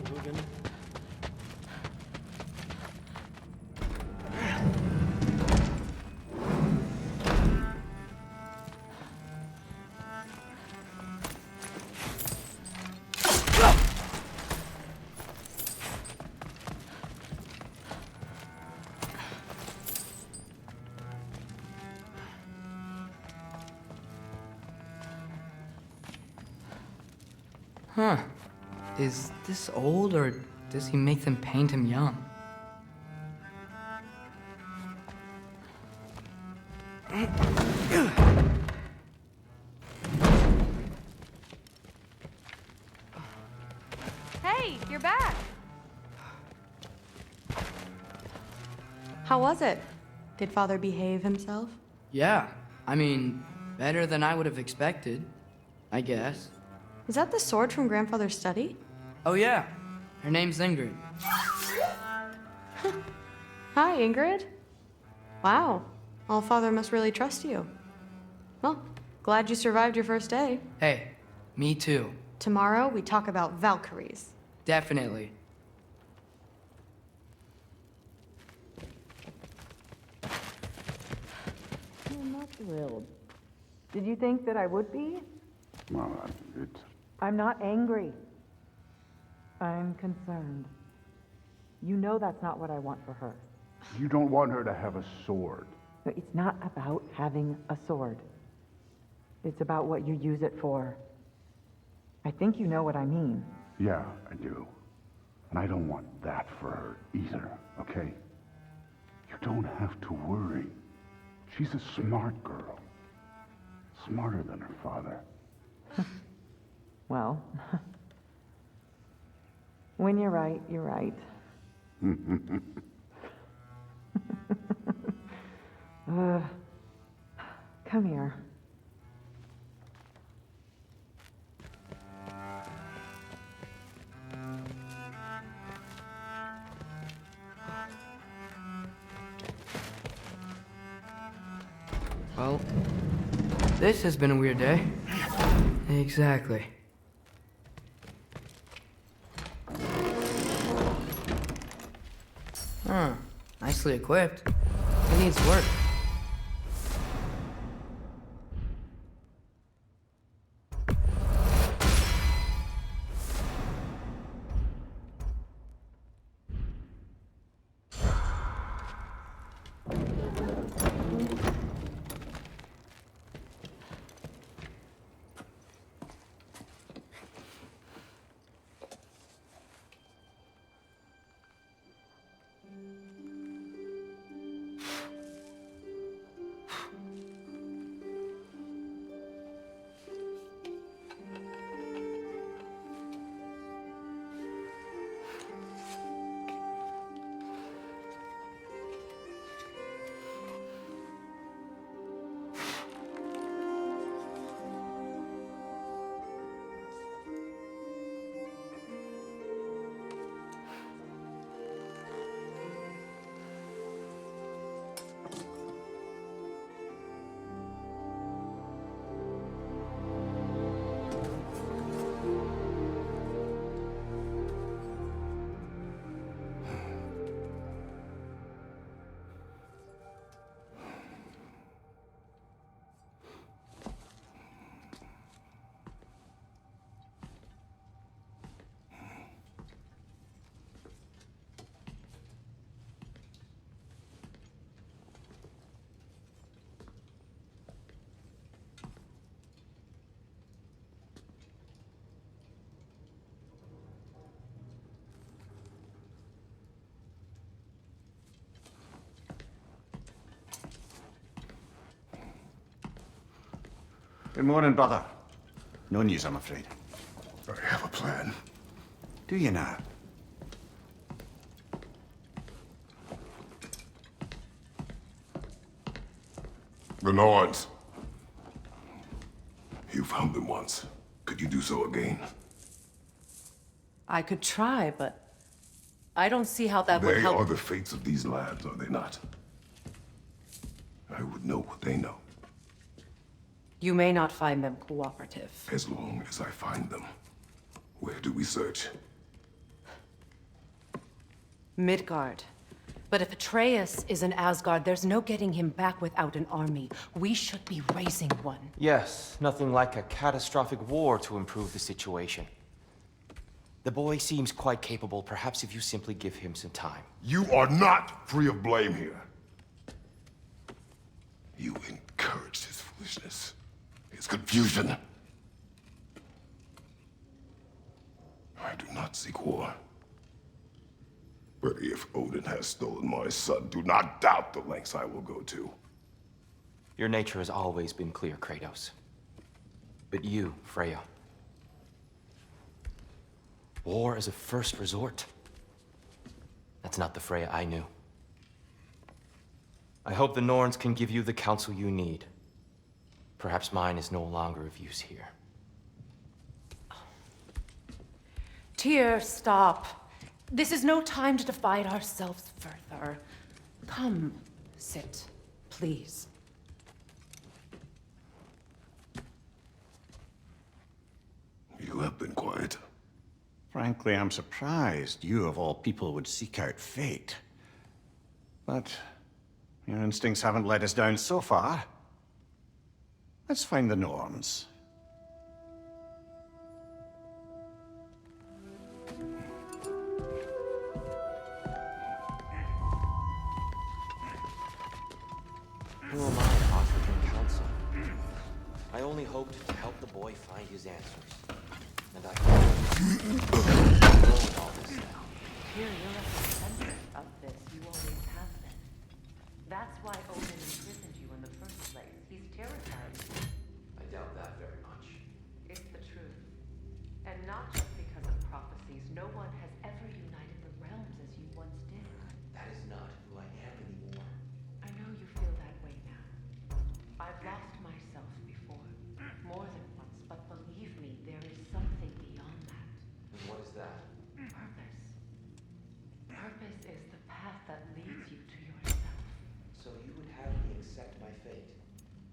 moving. Huh. Is this old, or does he make them paint him young? Hey, you're back! How was it? Did Father behave himself? Yeah. I mean, better than I would have expected, I guess. Is that the sword from Grandfather's study? Oh yeah. Her name's Ingrid. Hi, Ingrid. Wow. Allfather must really trust you. Well, glad you survived your first day. Hey, me too. Tomorrow, we talk about Valkyries. Definitely. I'm not thrilled. Did you think that I would be? Well, I'm not angry. I'm concerned. You know that's not what I want for her. you don't want her to have a sword. No, it's not about having a sword. It's about what you use it for. I think you know what I mean. Yeah, I do. And I don't want that for her either, okay? You don't have to worry. She's a smart girl. Smarter than her father. Well, when you're right, you're right. Come here. Well, this has been a weird day. Exactly. Huh. Nicely equipped. It needs work. Good morning, brother. No news, I'm afraid. I have a plan. Do you now? The Norns. You found them once. Could you do so again? I could try, but I don't see how that would They help. are the fates of these lands, are they not? I would know what they know, You may not find them cooperative. as long as I find them. Where do we search? Midgard. But if Atreus is in Asgard, there's no getting him back without an army. We should be raising one. Yes, nothing like a catastrophic war to improve the situation. The boy seems quite capable, perhaps if you simply give him some time. You are not free of blame here. You encouraged his foolishness, his confusion. I do not seek war. But if Odin has stolen my son, do not doubt the lengths I will go to. Your nature has always been clear, Kratos. But you, Freya. War as a first resort. That's not the Freya I knew. I hope the Norns can give you the counsel you need. Perhaps mine is no longer of use here. Tyr, stop. This is no time to divide ourselves further. Come, sit, please. You have been quiet. Frankly, I'm surprised you, of all people, would seek out fate. But your instincts haven't let us down so far. Let's find the Norns. Who am I to offer him counsel? I only hoped to help the boy find his answers. And I know all this now. Tyr, you're at the center of this. You always have been. That's why Odin imprisoned you in the first place. He's terrified. I doubt that very much. It's the truth. And not just because of prophecies. No one has ever united the realms as you once did. That is not who I am anymore. I know you feel that way now. I've lost myself before. More than once, but believe me, there is something beyond that. And what is that? Purpose. Purpose is the path that leads you to yourself. So you would have me accept my fate.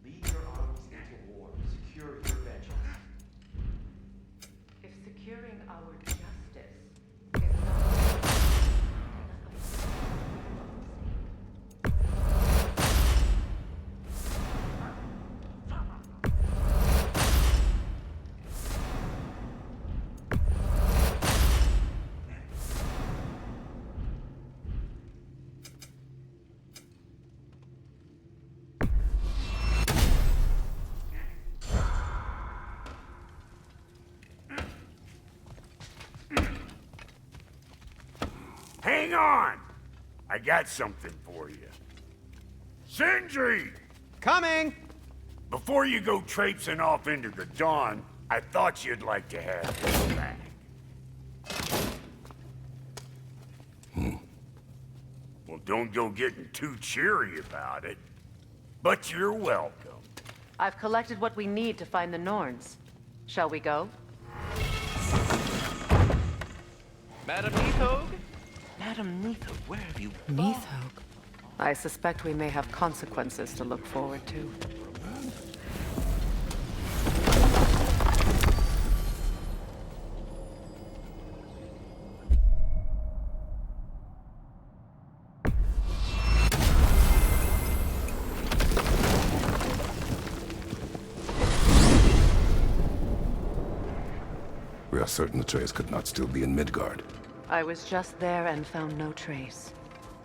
Lead your armies into war. Secure your vengeance. If securing our justice is not Hang on! I got something for you. Sindri! Coming! Before you go traipsing off into the dawn, I thought you'd like to have this back. Well, don't go getting too cheery about it. But you're welcome. I've collected what we need to find the Norns. Shall we go? Madam Neathog? Madam Neathog, where have you Neathog. I suspect we may have consequences to look forward to. We are certain Atreus could not still be in Midgard. I was just there and found no trace.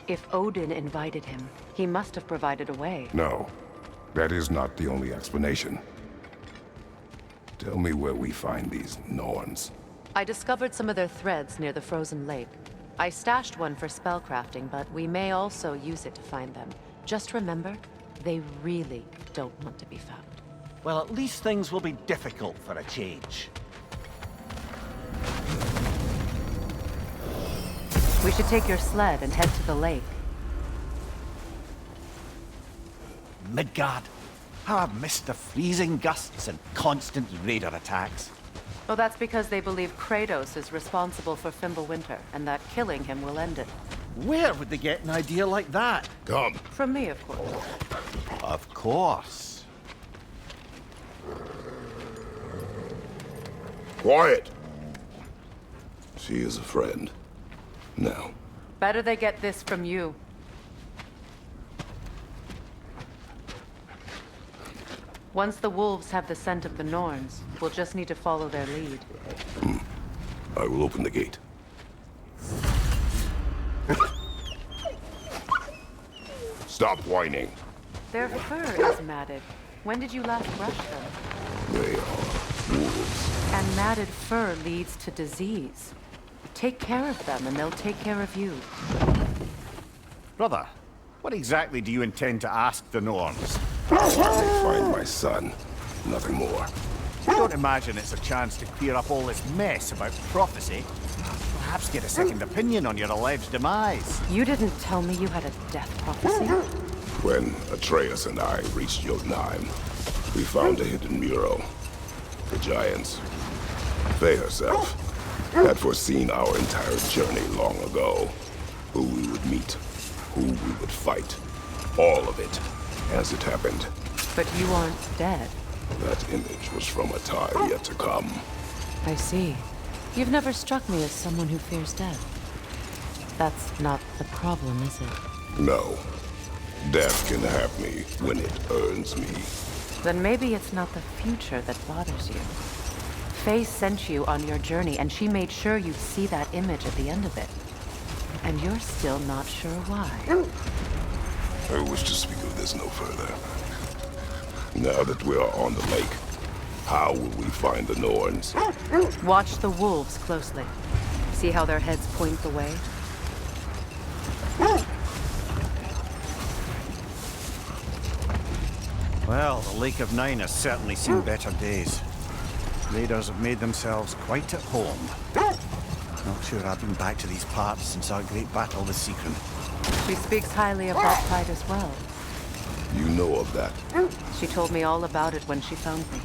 If Odin invited him, he must have provided a way. No, that is not the only explanation. Tell me where we find these Norns. I discovered some of their threads near the frozen lake. I stashed one for spellcrafting, but we may also use it to find them. Just remember, they really don't want to be found. Well, at least things will be difficult for a change. We should take your sled and head to the lake. Midgard. How I've missed the freezing gusts and constant raider attacks. Well, that's because they believe Kratos is responsible for Fimbulwinter, and that killing him will end it. Where would they get an idea like that? Come. From me, of course. Of course. Quiet! She is a friend. Now, Better they get this from you. Once the wolves have the scent of the Norns, we'll just need to follow their lead. I will open the gate. Stop whining. Their fur is matted. When did you last brush them? They are wolves. And matted fur leads to disease. Take care of them, and they'll take care of you. Brother, what exactly do you intend to ask the Norns? They find my son. Nothing more. You don't imagine it's a chance to clear up all this mess about prophecy? Perhaps get a second opinion on your alleged demise. You didn't tell me you had a death prophecy? When Atreus and I reached Jotunheim, we found a hidden mural. The Giants, Faye herself, had foreseen our entire journey long ago. Who we would meet, who we would fight. All of it, as it happened. But you aren't dead. That image was from a time yet to come. I see. You've never struck me as someone who fears death. That's not the problem, is it? No. Death can have me when it earns me. Then maybe it's not the future that bothers you. Faye sent you on your journey, and she made sure you'd see that image at the end of it. And you're still not sure why. I wish to speak of this no further. Now that we are on the lake, how will we find the Norns? Watch the wolves closely. See how their heads point the way? Well, the Lake of Nine has certainly seen better days. Raiders have made themselves quite at home. Not sure I've been back to these parts since our great battle with Seacron. She speaks highly of that fight as well. You know of that? She told me all about it when she found me.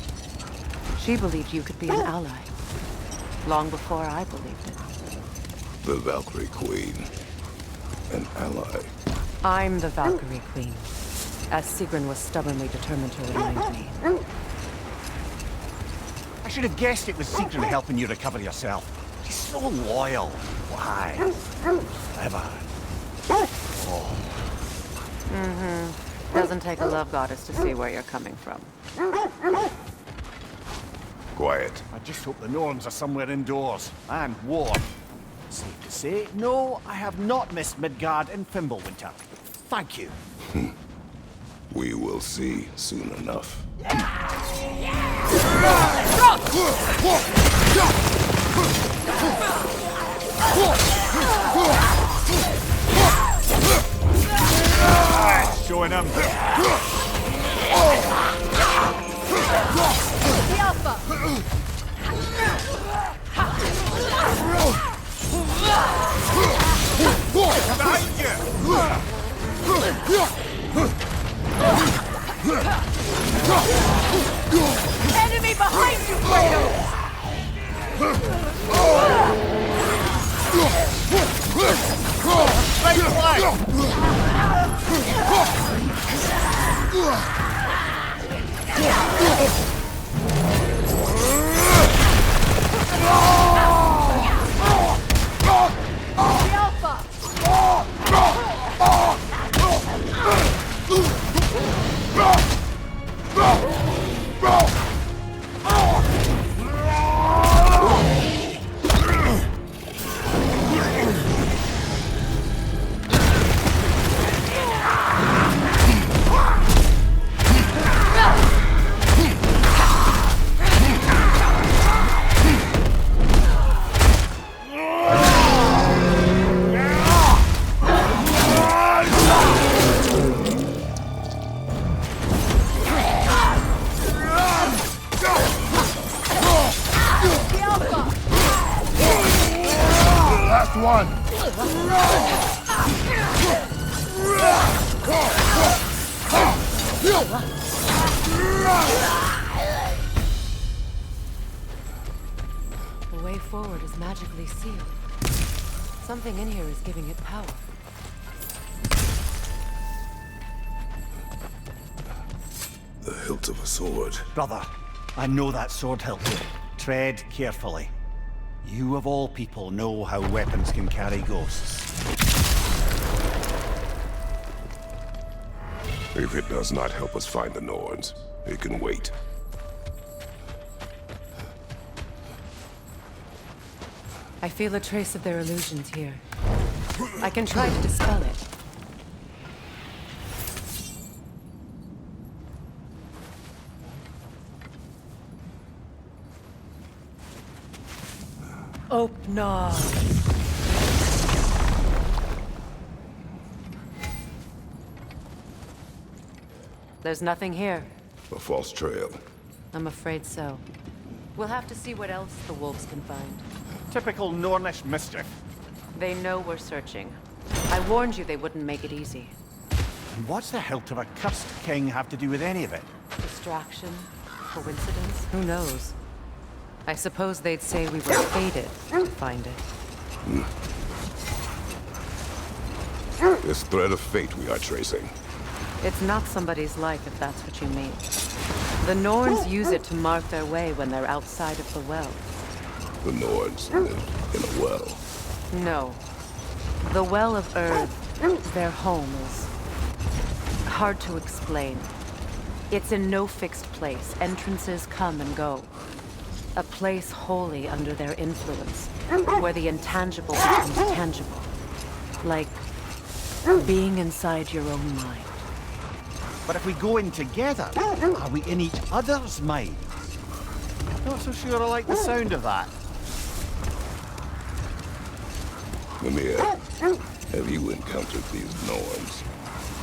She believed you could be an ally. Long before I believed it. The Valkyrie Queen. An ally. I'm the Valkyrie Queen. As Sigrun was stubbornly determined to remind me. I should have guessed it was Seacron helping you recover yourself. She's so loyal. Why? Clever. Oh. Doesn't take a love goddess to see where you're coming from. Quiet. I just hope the Norns are somewhere indoors and warm. Safe to say, no, I have not missed Midgard and Fimbulwinter. Thank you. We will see soon enough. Showing him. Behind you! Enemy behind you, Kratos! The way forward is magically sealed. Something in here is giving it power. The hilt of a sword. Brother, I know that sword hilt. Tread carefully. You of all people know how weapons can carry ghosts. If it does not help us find the Norns, it can wait. I feel a trace of their illusions here. I can try to dispel it. Open. There's nothing here. A false trail. I'm afraid so. We'll have to see what else the wolves can find. Typical Nornish mischief. They know we're searching. I warned you they wouldn't make it easy. What's the hilt of a cursed king have to do with any of it? Distraction? Coincidence? Who knows? I suppose they'd say we were fated to find it. This thread of fate we are tracing. It's not somebody's life, if that's what you mean. The Norns use it to mark their way when they're outside of the well. The Norns live in a well. No. The Well of Earth, their home, is hard to explain. It's in no fixed place. Entrances come and go. A place wholly under their influence, where the intangible becomes tangible. Like being inside your own mind. But if we go in together, are we in each other's minds? Not so sure I like the sound of that. Mimir, have you encountered these Norns?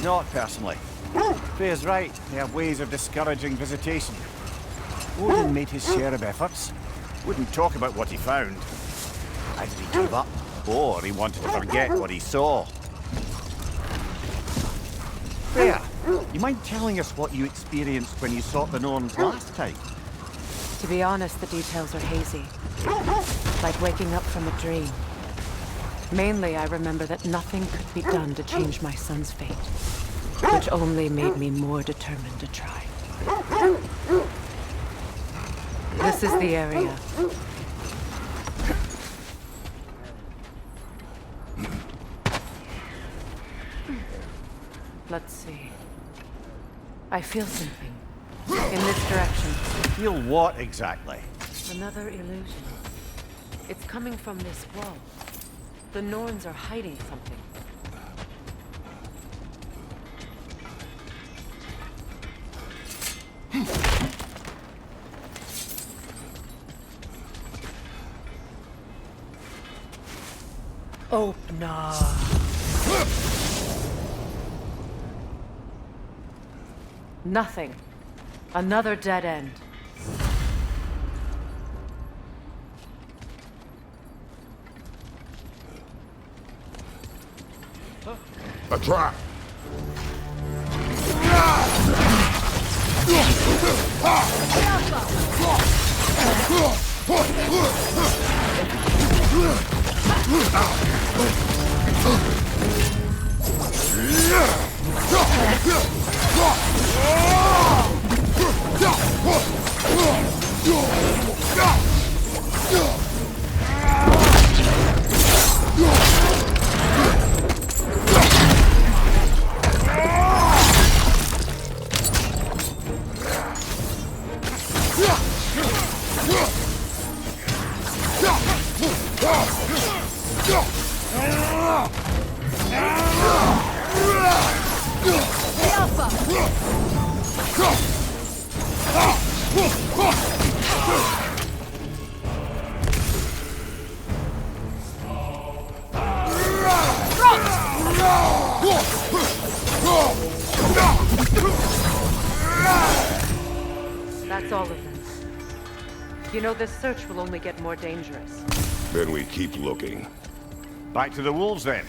Not personally. Freya's right, they have ways of discouraging visitation. Odin made his share of efforts. Wouldn't talk about what he found. Either he gave up, or he wanted to forget what he saw. Freya, you mind telling us what you experienced when you sought the Norns last time? To be honest, the details are hazy. Like waking up from a dream. Mainly, I remember that nothing could be done to change my son's fate, which only made me more determined to try. This is the area. Let's see. I feel something. In this direction. Feel what exactly? Another illusion. It's coming from this wall. The Norns are hiding something. Open up. Nothing. Another dead end. A trap! That's all of them. You know, this search will only get more dangerous. Then we keep looking. Back to the wolves, then.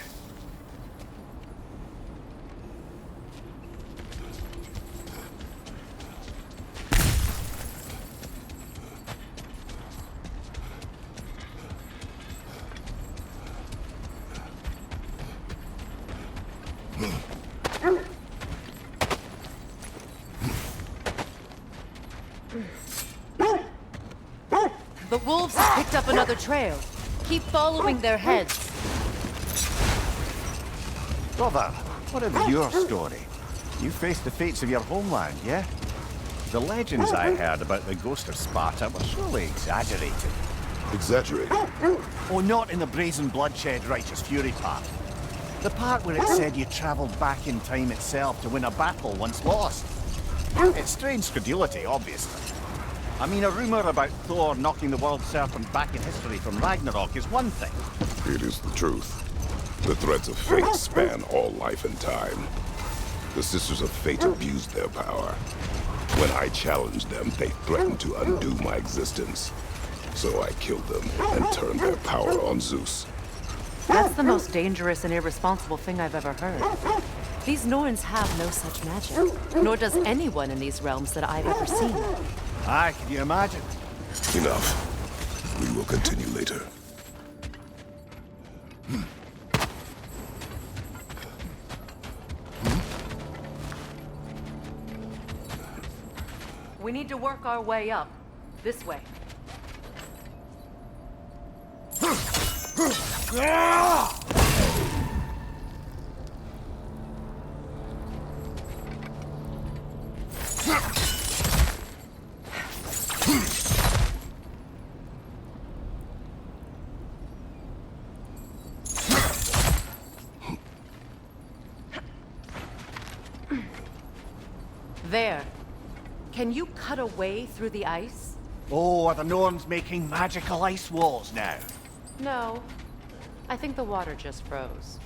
The wolves have picked up another trail. Keep following their heads. Brother, what of your story? You faced the fates of your homeland, yeah? The legends I heard about the ghost of Sparta were surely exaggerated. Exaggerated? Oh, not in the brazen bloodshed righteous fury part. The part where it said you travelled back in time itself to win a battle once lost. It's strange credulity, obviously. I mean, a rumour about Thor knocking the world serpent back in history from Ragnarok is one thing. It is the truth. The threads of fate span all life and time. The Sisters of Fate abused their power. When I challenged them, they threatened to undo my existence. So I killed them and turned their power on Zeus. That's the most dangerous and irresponsible thing I've ever heard. These Norns have no such magic, nor does anyone in these realms that I've ever seen. Aye, can you imagine? Enough. We will continue later. We need to work our way up. This way. There. Can you cut a way through the ice? Oh, are the Norns making magical ice walls now? No. I think the water just froze.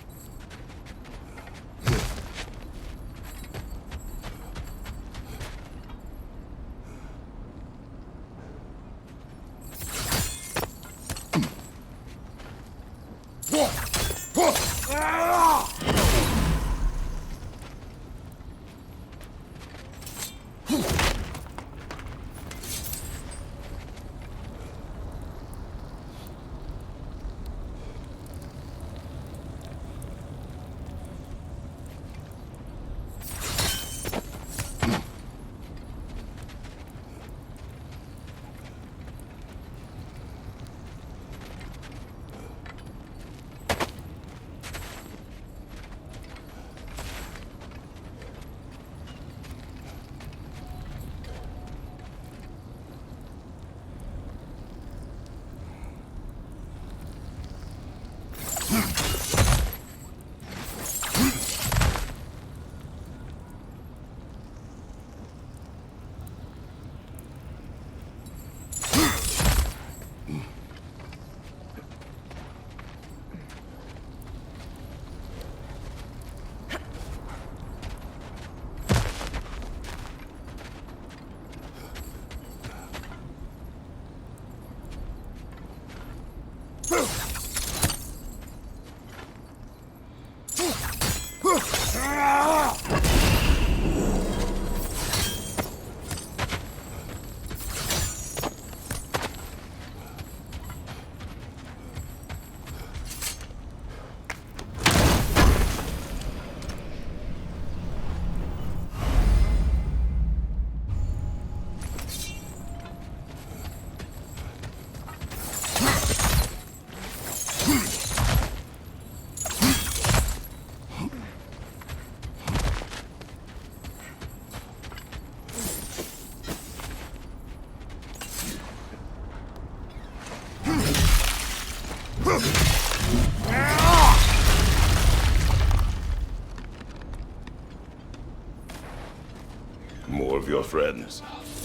More of your friends.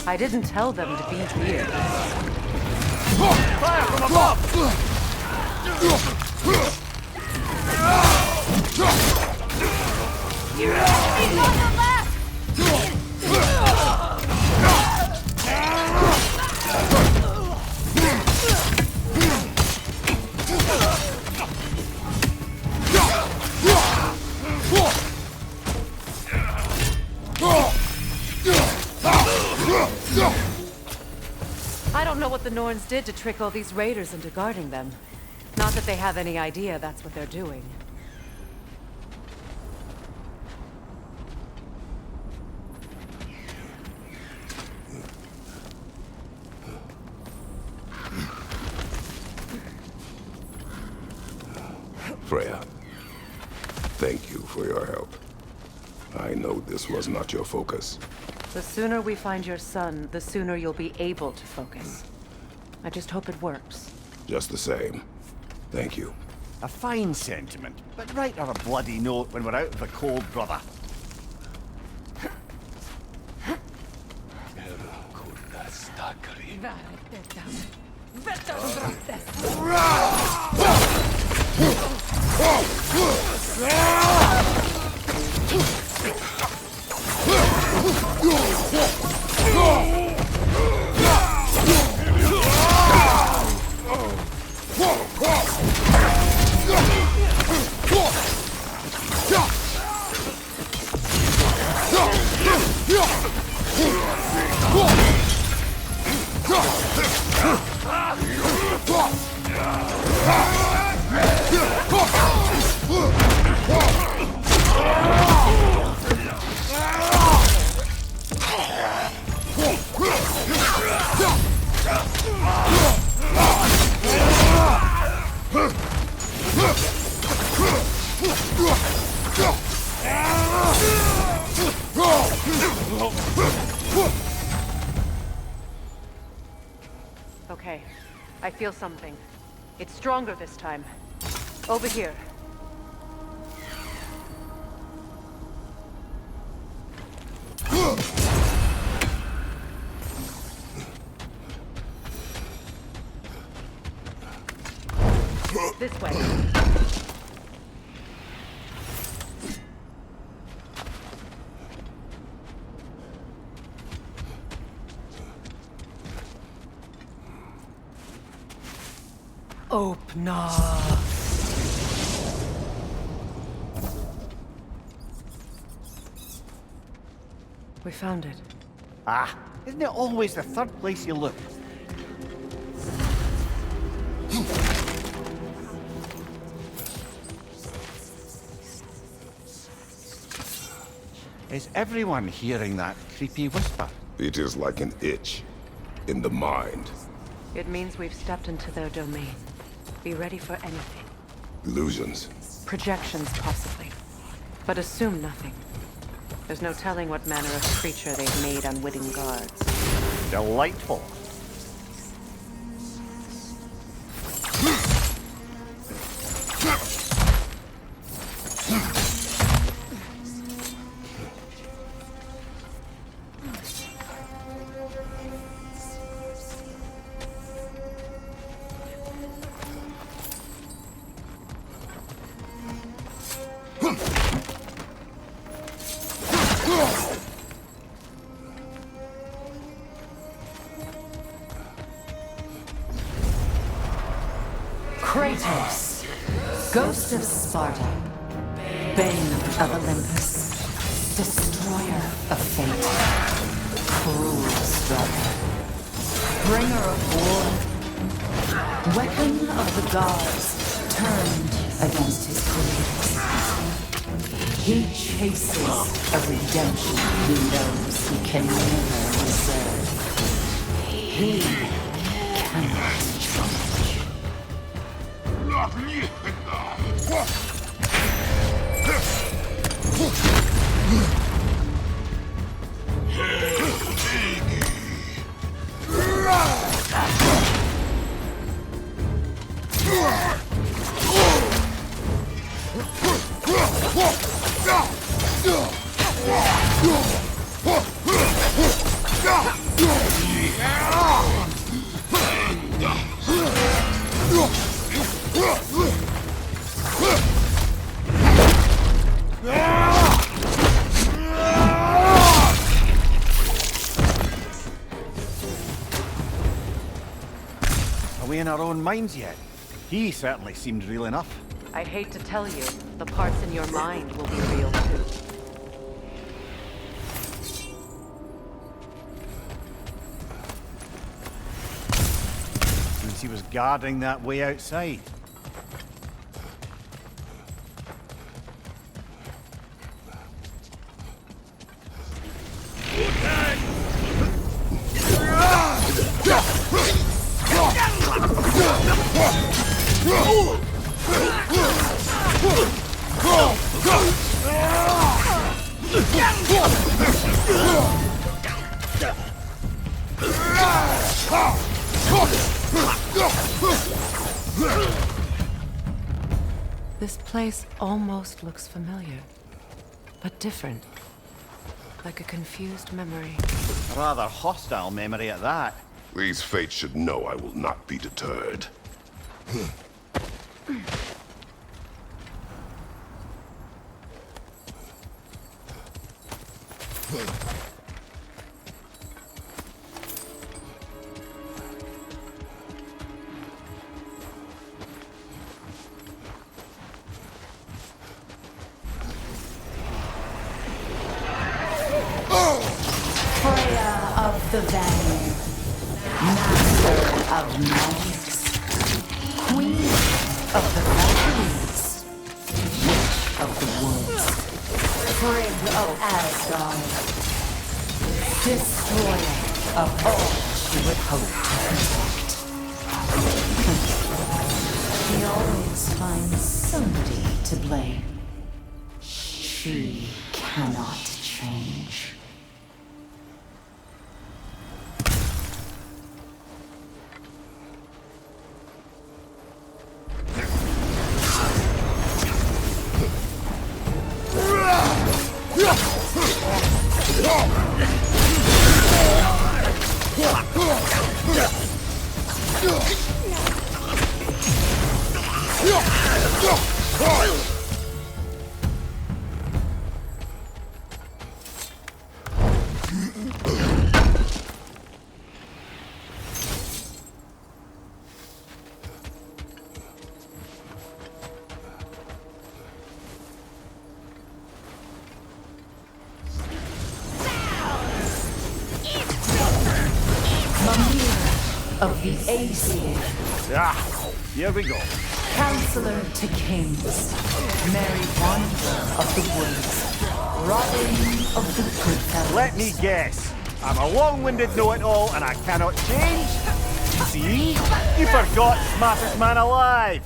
I didn't tell them to be here. Fire from above! He's on the left! I don't know what the Norns did to trick all these raiders into guarding them. Not that they have any idea that's what they're doing. Freya, thank you for your help. I know this was not your focus. The sooner we find your son, the sooner you'll be able to focus. I just hope it works. Just the same. Thank you. A fine sentiment, but write her a bloody note when we're out of the cold, brother. Okay, I feel something. It's stronger this time. Over here. This way. Open up. We found it. Ah, isn't it always the third place you look? Is everyone hearing that creepy whisper? It is like an itch in the mind. It means we've stepped into their domain. Be ready for anything. Illusions. Projections, possibly. But assume nothing. There's no telling what manner of creature they've made unwitting guards. Delightful. Kratos, Ghost of Sparta, Bane of Olympus, Destroyer of Fate, Cruel Struggle, Bringer of War, Weapon of the Gods, turned against his creators. He chases a redemption he knows he can never deserve. He cannot change. Are we in our own minds yet? He certainly seemed real enough. I'd hate to tell you, the parts in your mind will be real too. Since he was guarding that way outside. This place almost looks familiar, but different. Like a confused memory. A rather hostile memory at that. These fates should know I will not be deterred. Freya of the Vanir, Master of Magics, Queen of the Valkyries, Witch of the Woods, Frigg of Asgard, Destroyer of all she would hope to protect. She always finds somebody to blame. She cannot change. Of the Aesir. Ah, here we go. Counselor to kings, Merry Wanderer of the woods, Robin of the good fellows. Let me guess. I'm a long-winded know-it-all and I cannot change? See? You forgot smartest man alive.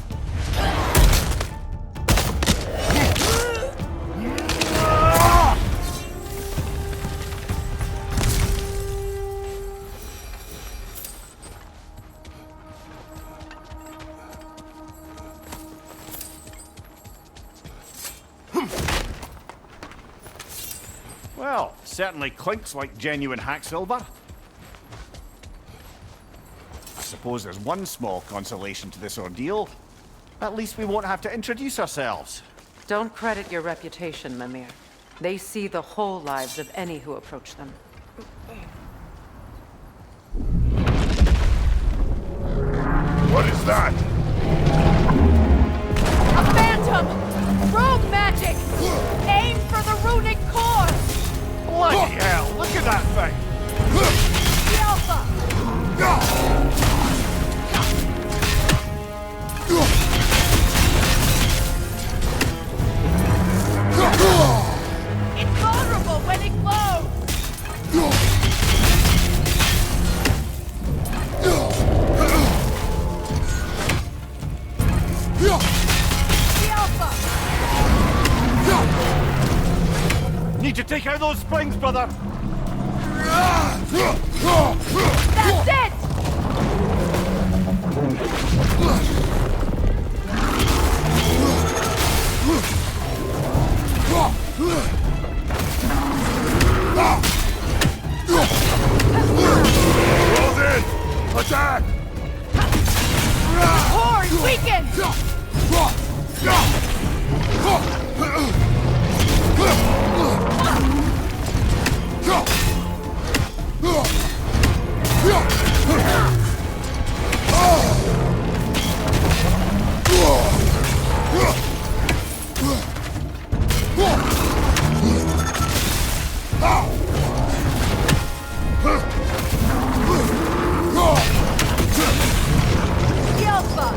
Well, certainly clinks like genuine hack silver. I suppose there's one small consolation to this ordeal. At least we won't have to introduce ourselves. Don't credit your reputation, Mimir. They see the whole lives of any who approach them. What is that? A phantom! Rogue magic! Aim for the runic core! Bloody hell, look at that thing! The Alpha! It's vulnerable when it glows! The Alpha! Need to take out those springs, brother! That's it! Close in! Attack! Core is weakened! The Alpha!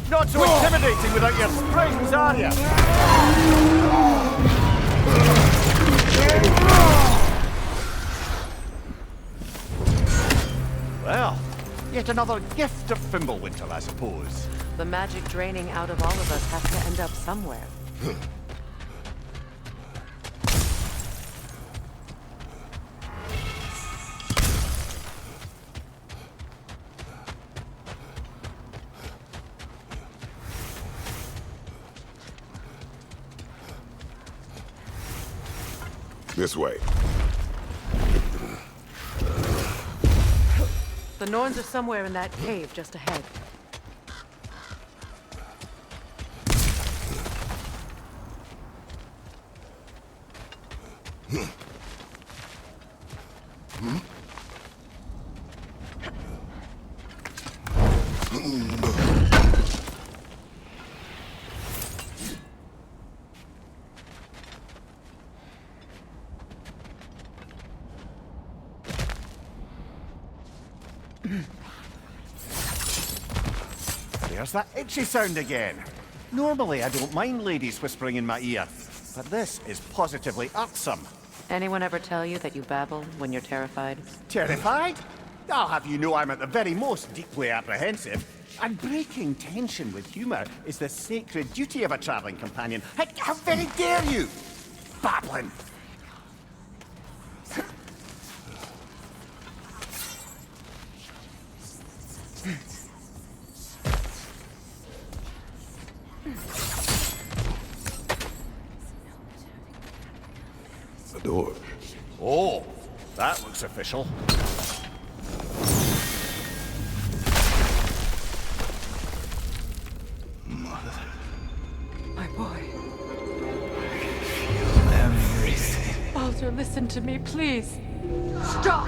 Not so intimidating without your springs, are you? Yet another gift of Fimbulwinter, I suppose. The magic draining out of all of us has to end up somewhere. This way. The Norns are somewhere in that cave just ahead. There's that itchy sound again. Normally, I don't mind ladies whispering in my ear, but this is positively irksome. Anyone ever tell you that you babble when you're terrified? Terrified? I'll have you know I'm at the very most deeply apprehensive. And breaking tension with humor is the sacred duty of a traveling companion. How very dare you! Babbling! The door. Oh, that looks official. My boy. Everything. Baldur, listen to me, please. Stop!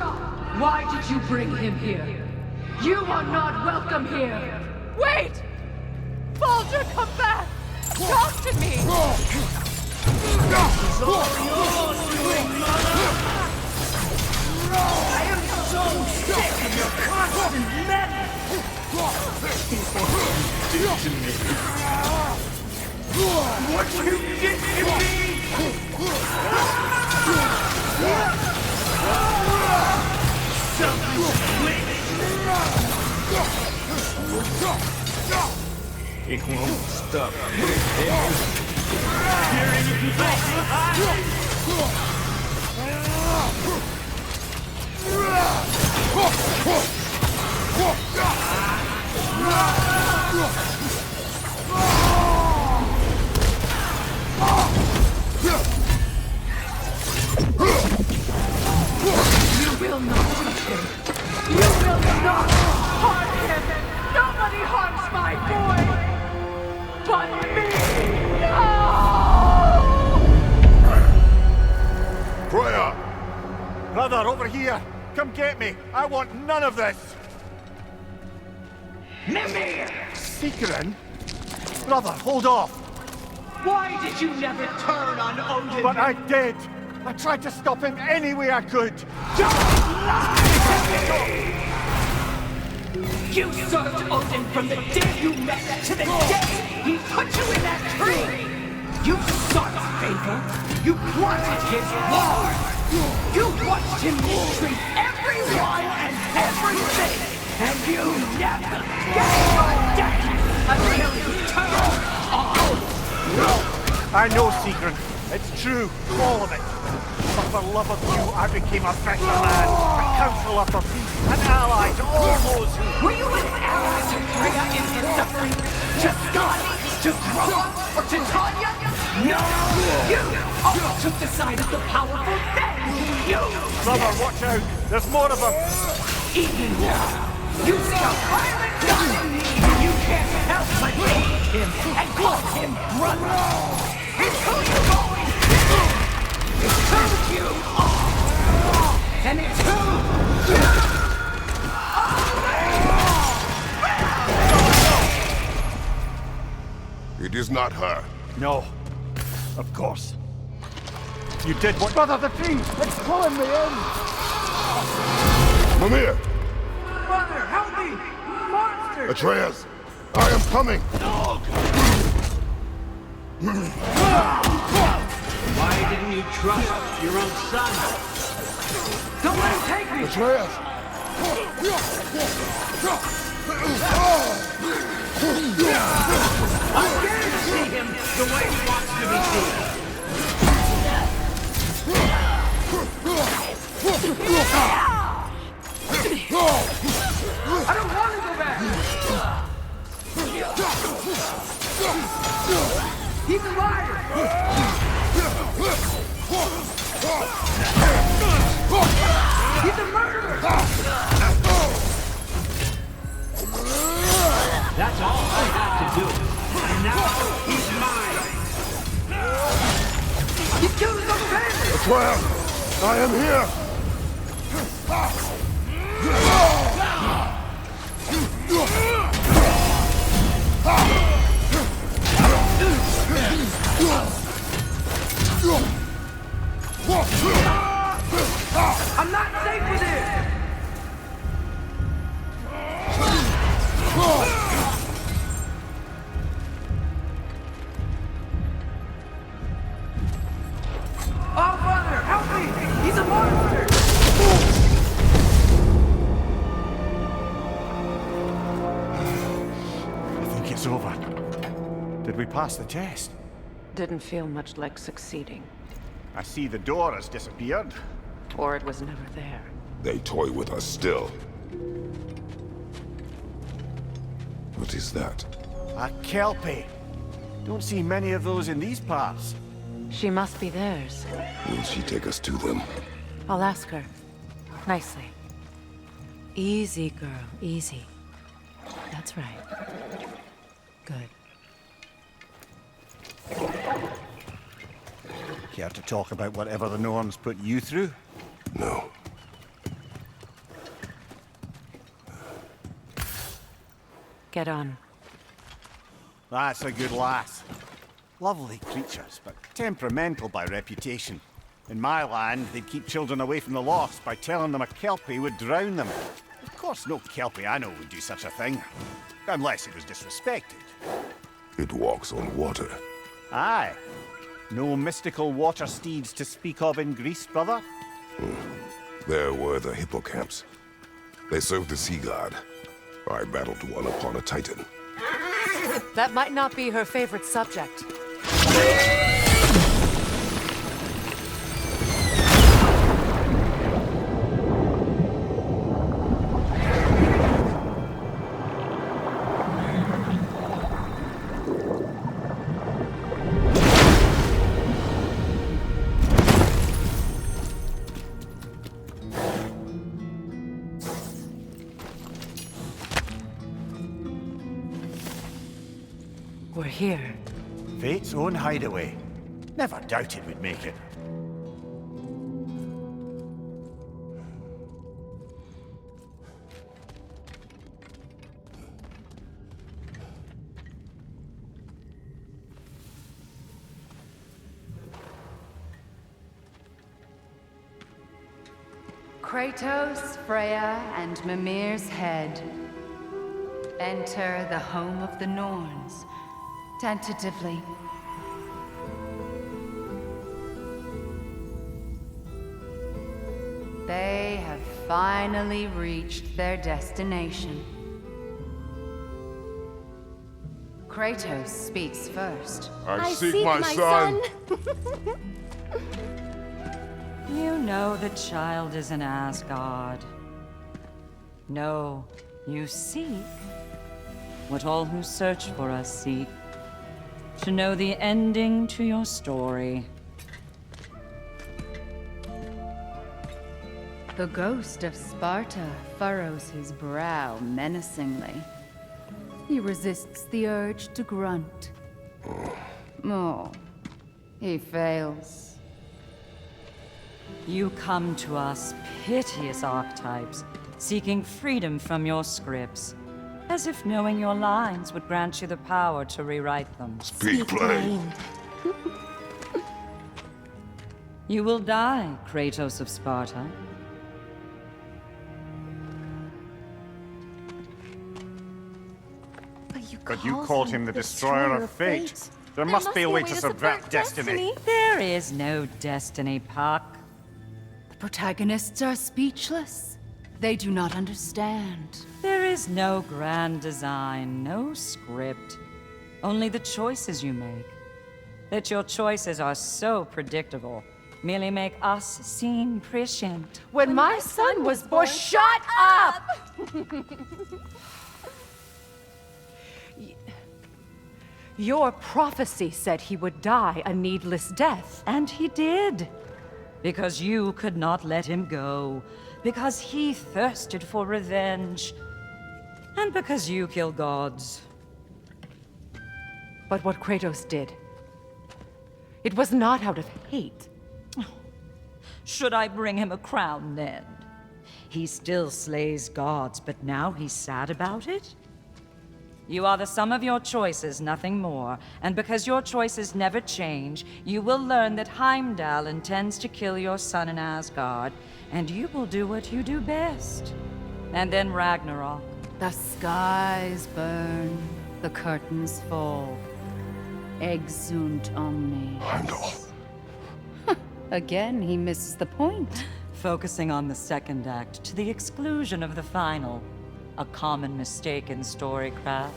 Why did you bring him here? You are not welcome here! Wait! Baldur, come back! Talk to me! I am so sick of your constant madness! What you did to me! It won't stop. You will not touch him! You will not harm him! Nobody harms my boy! But me! No! Freya! Brother, over here! Come get me! I want none of this! Mimir! Seekerin? Brother, hold off! Why did you never turn on Odin? But I did! I tried to stop him any way I could! Don't lie to me! You served Odin from the day you met to the day he put you in that tree! You sought favor! You wanted his war! You watched him mistreat everyone and everything! And you never gave your death until you turned on! I know, Seekerin. It's true, all of it. But for love of you, I became a better man, a counselor for peace, an ally to all those who... Were you an ally to Freya in her suffering? To Skadi? To Groma? Or to Tanya? No! You all took the side of the powerful, then you... Brother, watch out! There's more of them! Even now, you see a violent god in me, and you can't help but hate him and call him brother! It's who you've always been! It's who you are! And it's who you are! It is not her. No. Of course. You did what... Brother, the tree! It's pulling me in! Mimir! Brother, help me! Monster! Atreus! I am coming! Why didn't you trust your own son? Don't let him take me! Atreus! I'm scared to see him the way he wants to be seen. I don't want to go back. He's a liar. He's a murderer. That's all I have to do. And now he's mine. You killed his own family. That's why I am here. I'm not safe with him. Oh, Father, help me! He's a monster! I think it's over. Did we pass the test? Didn't feel much like succeeding. I see the door has disappeared. Or it was never there. They toy with us still. What is that? A Kelpie. Don't see many of those in these parts. She must be theirs. Will she take us to them? I'll ask her. Nicely. Easy, girl. Easy. That's right. Good. Care to talk about whatever the Norns put you through? No. Get on. That's a good lass. Lovely creatures, but temperamental by reputation. In my land, they'd keep children away from the lost by telling them a Kelpie would drown them. Of course, no Kelpie I know would do such a thing. Unless it was disrespected. It walks on water. Aye. No mystical water steeds to speak of in Greece, brother? There were the hippocamps. They served the sea god. I battled one upon a titan. That might not be her favorite subject. We're here. Fate's own hideaway. Never doubted we'd make it. Kratos, Freya, and Mimir's head. Enter the home of the Norns. Tentatively. They have finally reached their destination. Kratos speaks first. I seek my son. You know the child is in Asgard. No, you seek what all who search for us seek. To know the ending to your story. The ghost of Sparta furrows his brow menacingly. He resists the urge to grunt. Oh, he fails. You come to us, piteous archetypes, seeking freedom from your scripts. As if knowing your lines would grant you the power to rewrite them. Speak plain. You will die, Kratos of Sparta. But you called him the Destroyer of Fate. There must be a way to subvert destiny. There is no destiny, Puck. The protagonists are speechless. They do not understand. There is no grand design, no script. Only the choices you make. That your choices are so predictable merely make us seem prescient. When my son was born, shut up! Your prophecy said he would die a needless death. And he did. Because you could not let him go. Because he thirsted for revenge. And because you kill gods. But what Kratos did, it was not out of hate. Should I bring him a crown then? He still slays gods, but now he's sad about it? You are the sum of your choices, nothing more. And because your choices never change, you will learn that Heimdall intends to kill your son in Asgard, and you will do what you do best. And then Ragnarok. The skies burn, the curtains fall. Exunt omnes. Heimdall. Again, he misses the point. Focusing on the second act to the exclusion of the final. A common mistake in storycraft.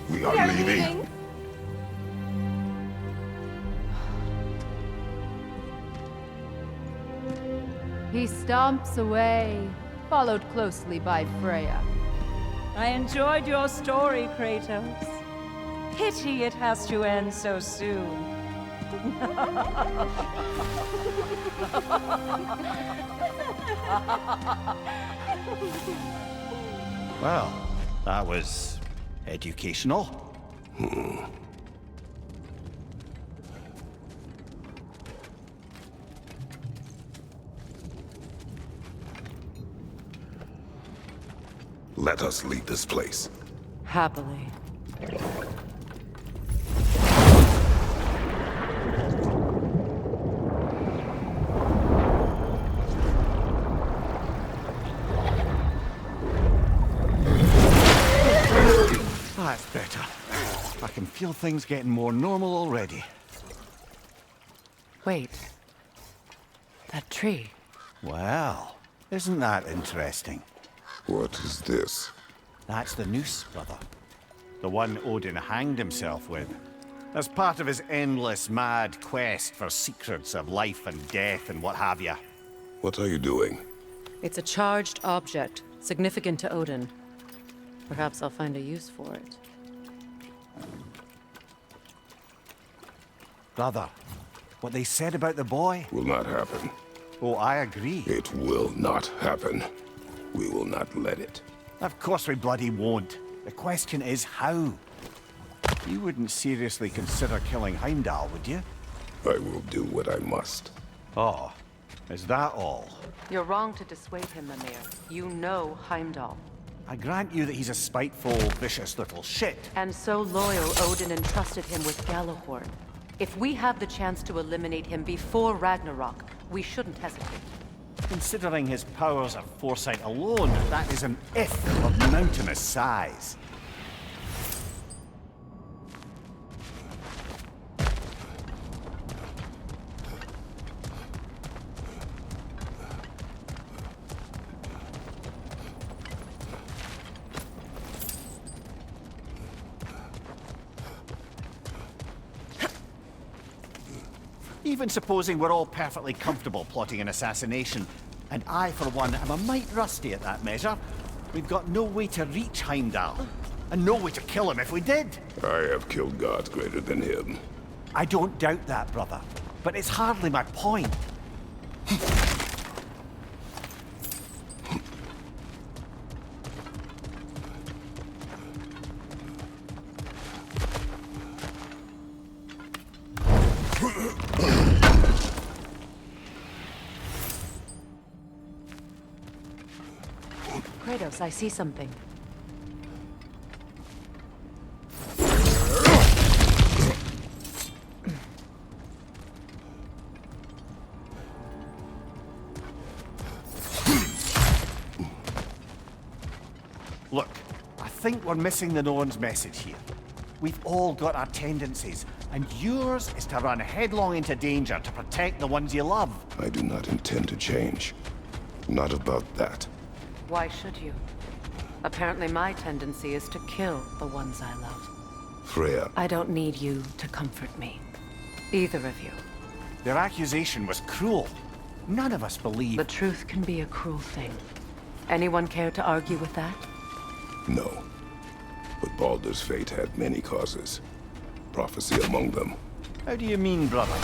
We are leaving. He stomps away, followed closely by Freya. I enjoyed your story, Kratos. Pity it has to end so soon. Well, that was educational. Let us leave this place. Happily. That's better. I can feel things getting more normal already. Wait. That tree. Well, isn't that interesting? What is this? That's the noose, brother. The one Odin hanged himself with. As part of his endless, mad quest for secrets of life and death and what have you. What are you doing? It's a charged object, significant to Odin. Perhaps I'll find a use for it. Brother, what they said about the boy? Will not happen. Oh, I agree. It will not happen. We will not let it. Of course we bloody won't. The question is how. You wouldn't seriously consider killing Heimdall, would you? I will do what I must. Oh, is that all? You're wrong to dissuade him, Mimir. You know Heimdall. I grant you that he's a spiteful, vicious little shit. And so loyal, Odin entrusted him with Gjallarhorn. If we have the chance to eliminate him before Ragnarok, we shouldn't hesitate. Considering his powers of foresight alone, that is an if of mountainous size. Even supposing we're all perfectly comfortable plotting an assassination, and I, for one, am a mite rusty at that measure, we've got no way to reach Heimdall, and no way to kill him if we did. I have killed gods greater than him. I don't doubt that, brother, but it's hardly my point. Kratos, I see something. Look, I think we're missing the Norn's message here. We've all got our tendencies, and yours is to run headlong into danger to protect the ones you love. I do not intend to change. Not about that. Why should you? Apparently my tendency is to kill the ones I love. Freya, I don't need you to comfort me. Either of you. Their accusation was cruel. None of us believe... The truth can be a cruel thing. Anyone care to argue with that? no. But Baldur's fate had many causes. Prophecy among them. How do you mean, brother?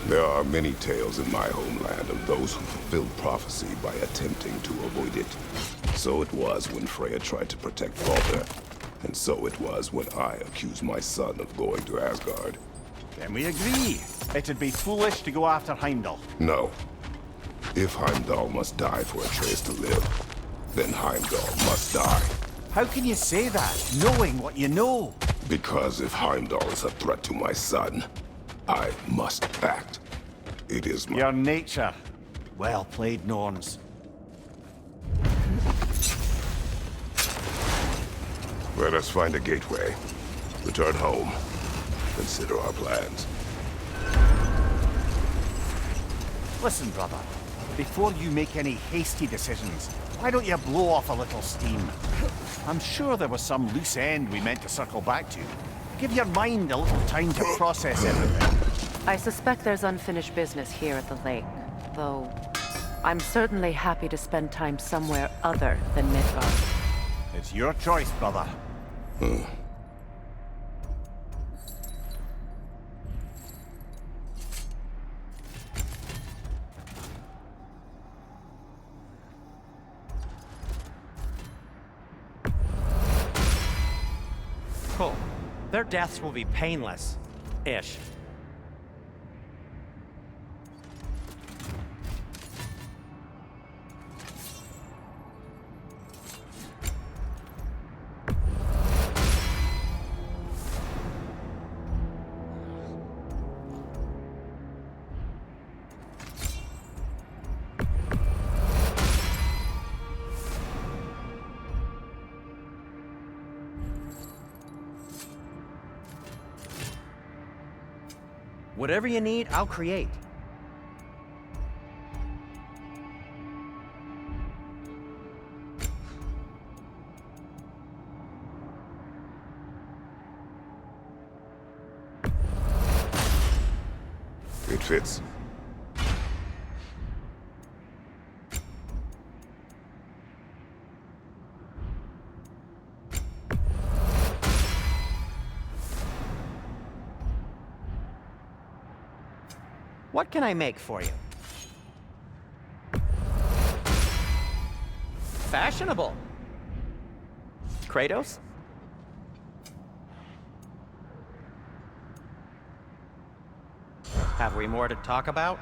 There are many tales in my homeland of those who fulfilled prophecy by attempting to avoid it. So it was when Freya tried to protect Baldur. And so it was when I accused my son of going to Asgard. Then we agree. It'd be foolish to go after Heimdall. No. If Heimdall must die for Atreus to live, then Heimdall must die. How can you say that, knowing what you know? Because if Heimdall is a threat to my son, I must act. It is my... Your nature. Well played, Norns. Let us find a gateway. Return home. Consider our plans. Listen, brother. Before you make any hasty decisions, why don't you blow off a little steam? I'm sure there was some loose end we meant to circle back to. Give your mind a little time to process everything. I suspect there's unfinished business here at the lake, though I'm certainly happy to spend time somewhere other than Midgard. It's your choice, brother. Cool. Their deaths will be painless. Ish. Whatever you need, I'll create. It fits. What can I make for you? Fashionable. Kratos? Have we more to talk about?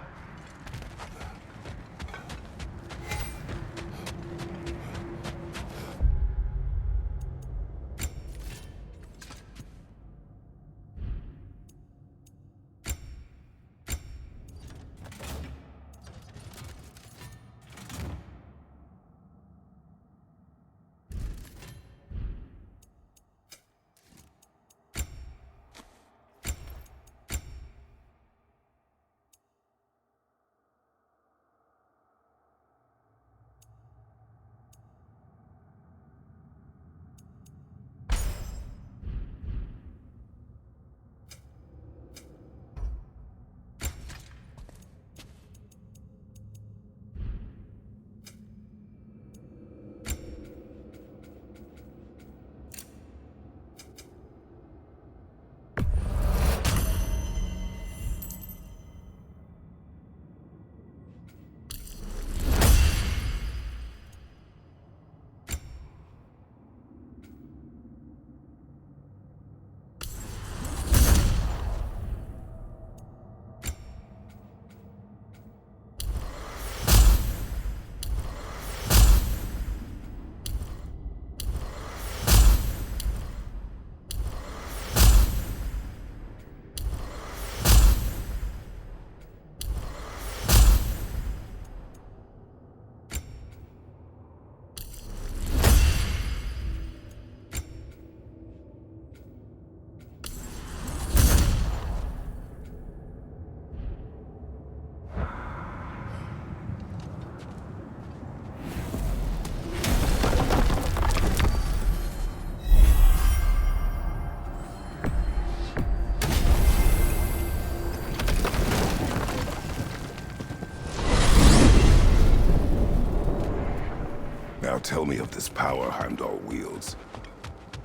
tell me of this power Heimdall wields.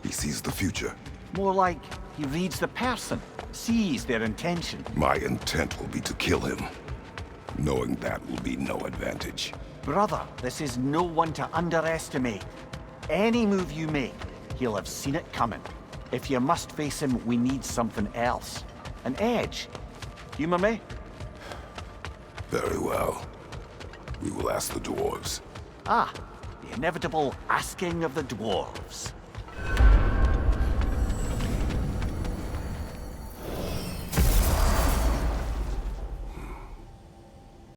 He sees the future. More like he reads the person, sees their intention. My intent will be to kill him. Knowing that will be no advantage. Brother, this is no one to underestimate. Any move you make, he'll have seen it coming. If you must face him, we need something else. An edge. Humor me? Very well. We will ask the dwarves. Ah, the inevitable asking of the dwarves.